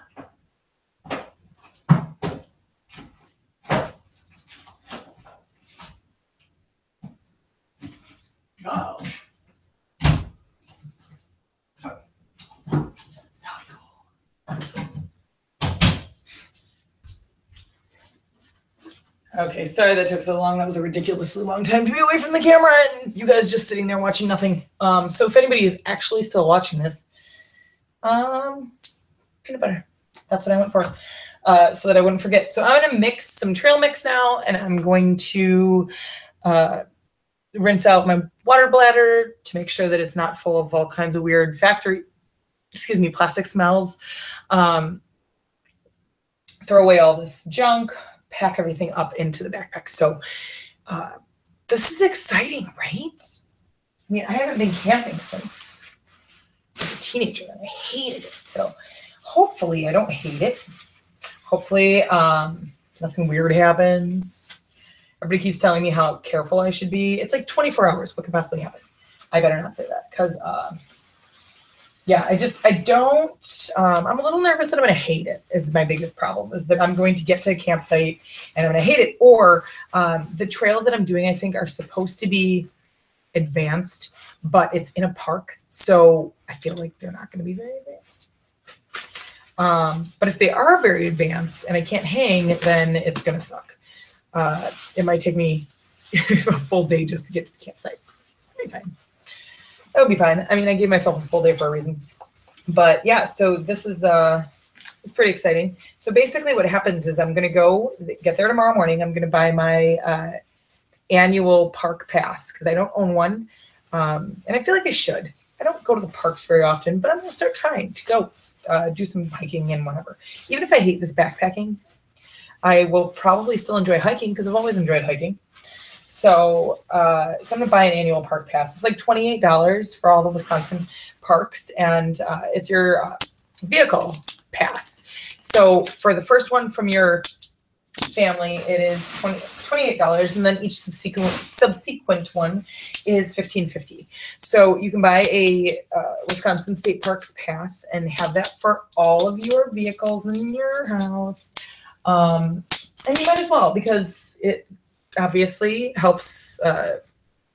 Oh. Okay, sorry that took so long. That was a ridiculously long time to be away from the camera and you guys just sitting there watching nothing. So if anybody is actually still watching this, peanut butter. That's what I went for, so that I wouldn't forget. So I'm going to mix some trail mix now, and I'm going to rinse out my water bladder to make sure that it's not full of all kinds of weird plastic smells. Throw away all this junk, pack everything up into the backpack. So this is exciting, right? I mean, I haven't been camping since I was a teenager, and I hated it. So hopefully I don't hate it. Hopefully nothing weird happens. Everybody keeps telling me how careful I should be. It's like 24 hours. What could possibly happen? I better not say that because yeah, I'm a little nervous that I'm going to hate it is my biggest problem, is that I'm going to get to a campsite and I'm going to hate it. Or the trails that I'm doing, I think, are supposed to be advanced, but it's in a park. So I feel like they're not going to be very advanced. But if they are very advanced and I can't hang, then it's going to suck. It might take me a full day just to get to the campsite. It'll be fine. That would be fine. I mean, I gave myself a full day for a reason. But yeah, so this is pretty exciting. So basically what happens is I'm going to go get there tomorrow morning. I'm going to buy my annual park pass because I don't own one. And I feel like I should. I don't go to the parks very often, but I'm going to start trying to go do some hiking and whatever. Even if I hate this backpacking, I will probably still enjoy hiking because I've always enjoyed hiking. So I'm going to buy an annual park pass. It's like $28 for all the Wisconsin parks, and it's your vehicle pass. So for the first one from your family, it is $28, and then each subsequent one is $15.50. So you can buy a Wisconsin State Parks pass and have that for all of your vehicles in your house. And you might as well, because it obviously helps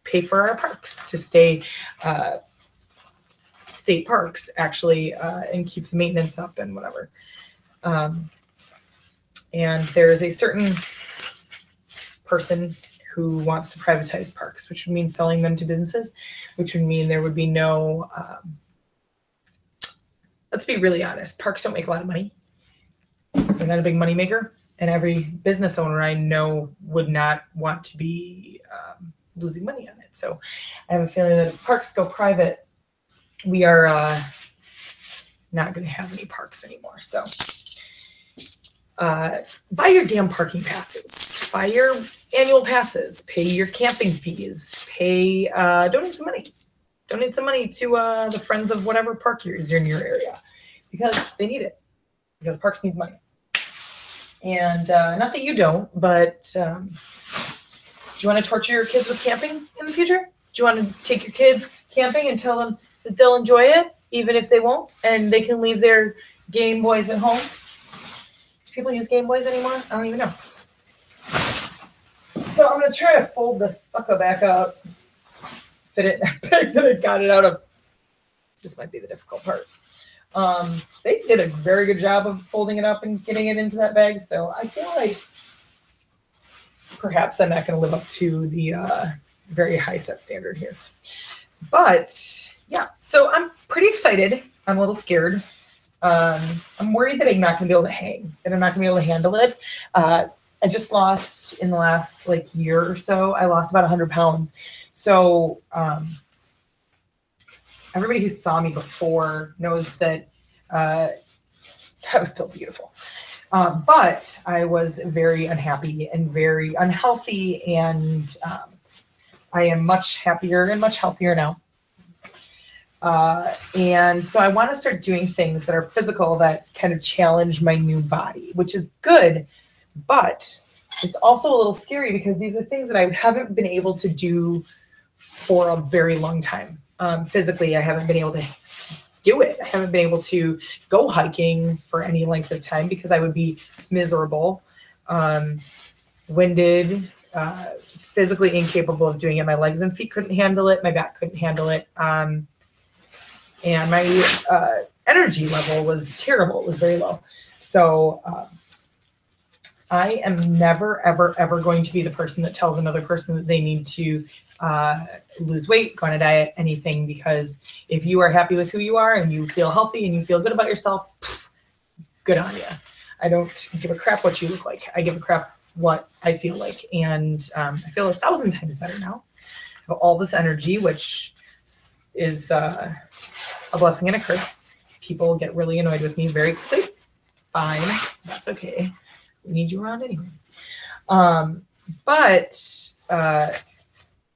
pay for our parks to stay state parks actually and keep the maintenance up and whatever. And there is a certain person who wants to privatize parks, which would mean selling them to businesses, which would mean there would be no, let's be really honest, parks don't make a lot of money. They're not a big moneymaker. And every business owner I know would not want to be losing money on it. So I have a feeling that if parks go private, we are not going to have any parks anymore. So buy your damn parking passes, buy your annual passes, pay your camping fees, donate some money. Donate some money to the friends of whatever park is in your area because they need it, because parks need money. And not that you don't, but do you want to torture your kids with camping in the future? Do you want to take your kids camping and tell them that they'll enjoy it, even if they won't, and they can leave their Game Boys at home? Do people use Game Boys anymore? I don't even know. So I'm going to try to fold this sucker back up, fit it in that bag that I got it out of. This might be the difficult part. They did a very good job of folding it up and getting it into that bag. So I feel like perhaps I'm not going to live up to the very high set standard here. But yeah, so I'm pretty excited. I'm a little scared. I'm worried that I'm not going to be able to hang, that I'm not going to be able to handle it. I just lost in the last year or so, I lost about 100 pounds. So everybody who saw me before knows that I was still beautiful. But I was very unhappy and very unhealthy, and I am much happier and much healthier now. And so I want to start doing things that are physical that kind of challenge my new body, which is good, but it's also a little scary because these are things that I haven't been able to do for a very long time. Physically, I haven't been able to do it. I haven't been able to go hiking for any length of time because I would be miserable, winded, physically incapable of doing it. My legs and feet couldn't handle it. My back couldn't handle it. And my energy level was terrible. It was very low. So I am never, ever, ever going to be the person that tells another person that they need to lose weight, go on a diet, anything, because if you are happy with who you are and you feel healthy and you feel good about yourself, good on you. I don't give a crap what you look like. I give a crap what I feel like. And I feel 1,000 times better now. I have all this energy, which is a blessing and a curse. People get really annoyed with me very quickly. Fine. That's okay. We need you around anyway. But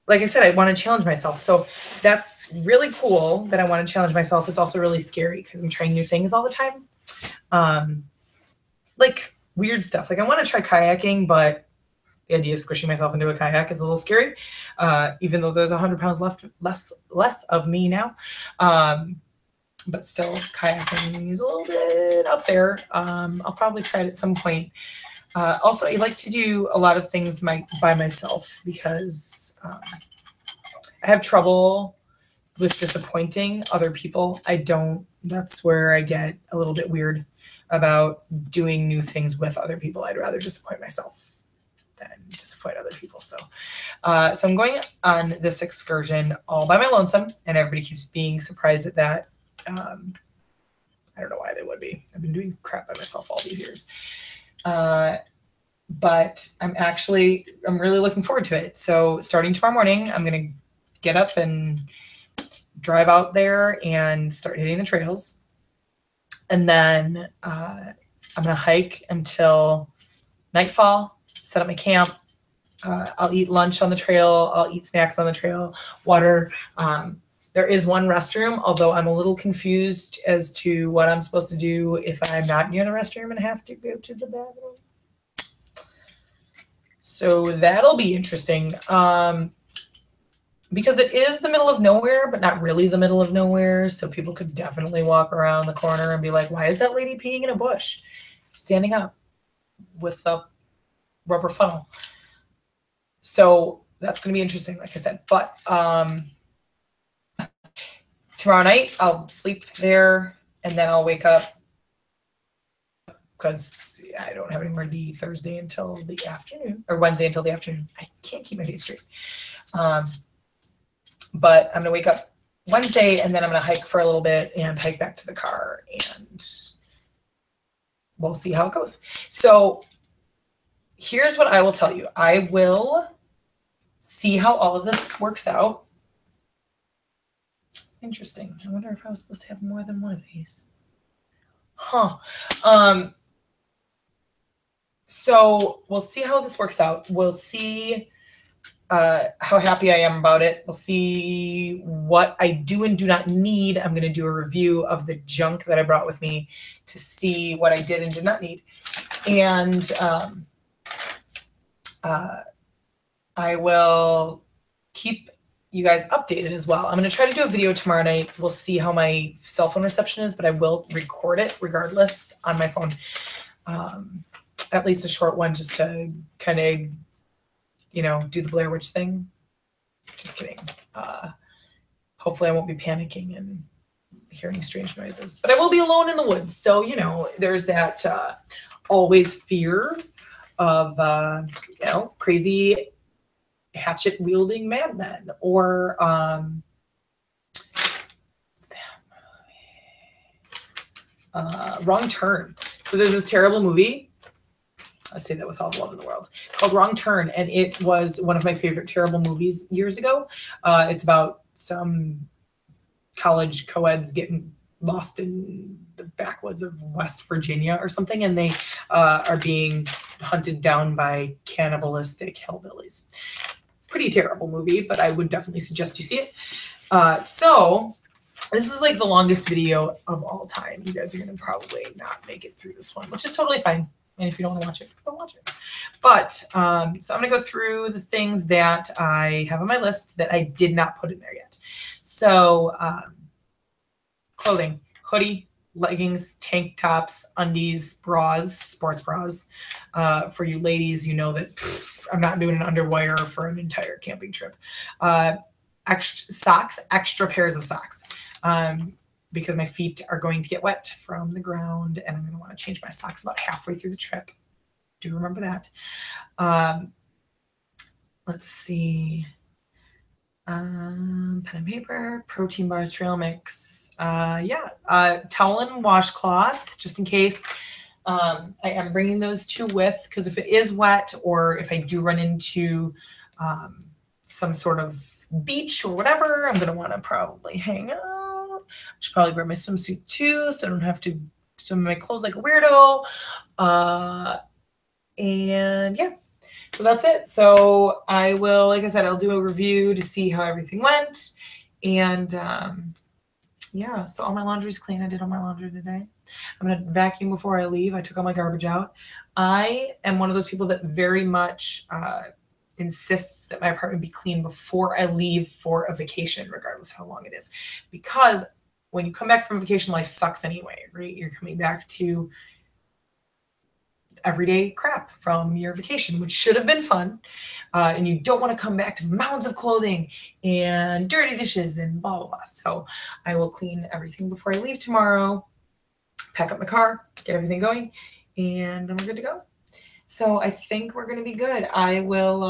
like I said, I want to challenge myself. So that's really cool that I want to challenge myself. It's also really scary because I'm trying new things all the time. Like weird stuff. Like I want to try kayaking, but the idea of squishing myself into a kayak is a little scary. Even though there's 100 pounds less of me now. But still, kayaking is a little bit up there. I'll probably try it at some point. Also, I like to do a lot of things by myself because I have trouble with disappointing other people. That's where I get a little bit weird about doing new things with other people. I'd rather disappoint myself than disappoint other people. So I'm going on this excursion all by my lonesome, and everybody keeps being surprised at that. I don't know why they would be. I've been doing crap by myself all these years. But I'm really looking forward to it. So starting tomorrow morning, I'm going to get up and drive out there and start hitting the trails. And then I'm going to hike until nightfall, set up my camp. I'll eat lunch on the trail. I'll eat snacks on the trail, water. There is one restroom, although I'm a little confused as to what I'm supposed to do if I'm not near the restroom and have to go to the bathroom. So that'll be interesting. Because it is the middle of nowhere, but not really the middle of nowhere. So people could definitely walk around the corner and be like, why is that lady peeing in a bush? Standing up with a rubber funnel. So that's going to be interesting, like I said. But tomorrow night, I'll sleep there, and then I'll wake up because I don't have anywhere to be Thursday until the afternoon, or Wednesday until the afternoon. I can't keep my days straight. But I'm going to wake up Wednesday, and then I'm going to hike for a little bit and hike back to the car, and we'll see how it goes. So here's what I will tell you. I will see how all of this works out. Interesting. I wonder if I was supposed to have more than one of these. Huh. So we'll see how this works out. We'll see how happy I am about it. We'll see what I do and do not need. I'm going to do a review of the junk that I brought with me to see what I did and did not need. And I will keep you guys updated as well. I'm going to try to do a video tomorrow night. We'll see how my cell phone reception is, but I will record it regardless on my phone. At least a short one, just to kind of, do the Blair Witch thing. Just kidding. Hopefully I won't be panicking and hearing strange noises, but I will be alone in the woods. So, there's that always fear of, crazy hatchet wielding madmen, or Wrong Turn. So there's this terrible movie, I say that with all the love in the world, called Wrong Turn, and it was one of my favorite terrible movies years ago. It's about some college co-eds getting lost in the backwoods of West Virginia or something, and they are being hunted down by cannibalistic hillbillies. Pretty terrible movie, but I would definitely suggest you see it. So This is like the longest video of all time. You guys are going to probably not make it through this one, which is totally fine. And if you don't want to watch it, don't watch it. But so I'm going to go through the things that I have on my list that I did not put in there yet. So clothing, hoodie, leggings, tank tops, undies, bras, sports bras. For you ladies, you know that I'm not doing an underwire for an entire camping trip. Extra socks, extra pairs of socks. Because my feet are going to get wet from the ground and I'm going to want to change my socks about halfway through the trip. Do remember that. Let's see. Pen and paper, protein bars, trail mix. Towel and washcloth, just in case. I am bringing those two with, because if it is wet or if I do run into some sort of beach or whatever, I'm going to want to probably hang out. I should probably wear my swimsuit too, so I don't have to swim in my clothes like a weirdo. And yeah, so that's it. So I will, like I said, I'll do a review to see how everything went. And yeah, so all my laundry's clean. I did all my laundry today. I'm going to vacuum before I leave. I took all my garbage out. I am one of those people that very much insists that my apartment be clean before I leave for a vacation, regardless of how long it is. Because when you come back from vacation, life sucks anyway, right? You're coming back to everyday crap from your vacation, which should have been fun. And you don't want to come back to mounds of clothing and dirty dishes and blah, blah, blah. So I will clean everything before I leave tomorrow, pack up my car, get everything going, and then we're good to go. So I think we're going to be good. I will,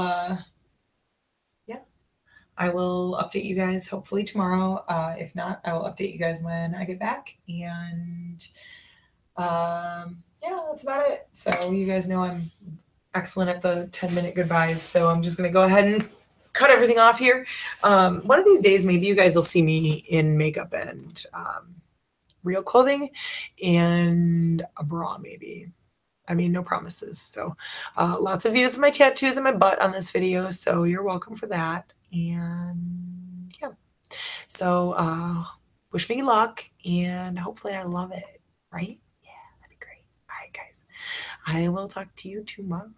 I will update you guys hopefully tomorrow. If not, I will update you guys when I get back. And yeah, that's about it. So you guys know I'm excellent at the 10-minute goodbyes. So I'm just going to go ahead and cut everything off here. One of these days, maybe you guys will see me in makeup and real clothing and a bra maybe. I mean, no promises. So lots of views of my tattoos and my butt on this video. So you're welcome for that. And yeah, so wish me luck and hopefully I love it, right? Yeah, that'd be great. All right, guys, I will talk to you tomorrow.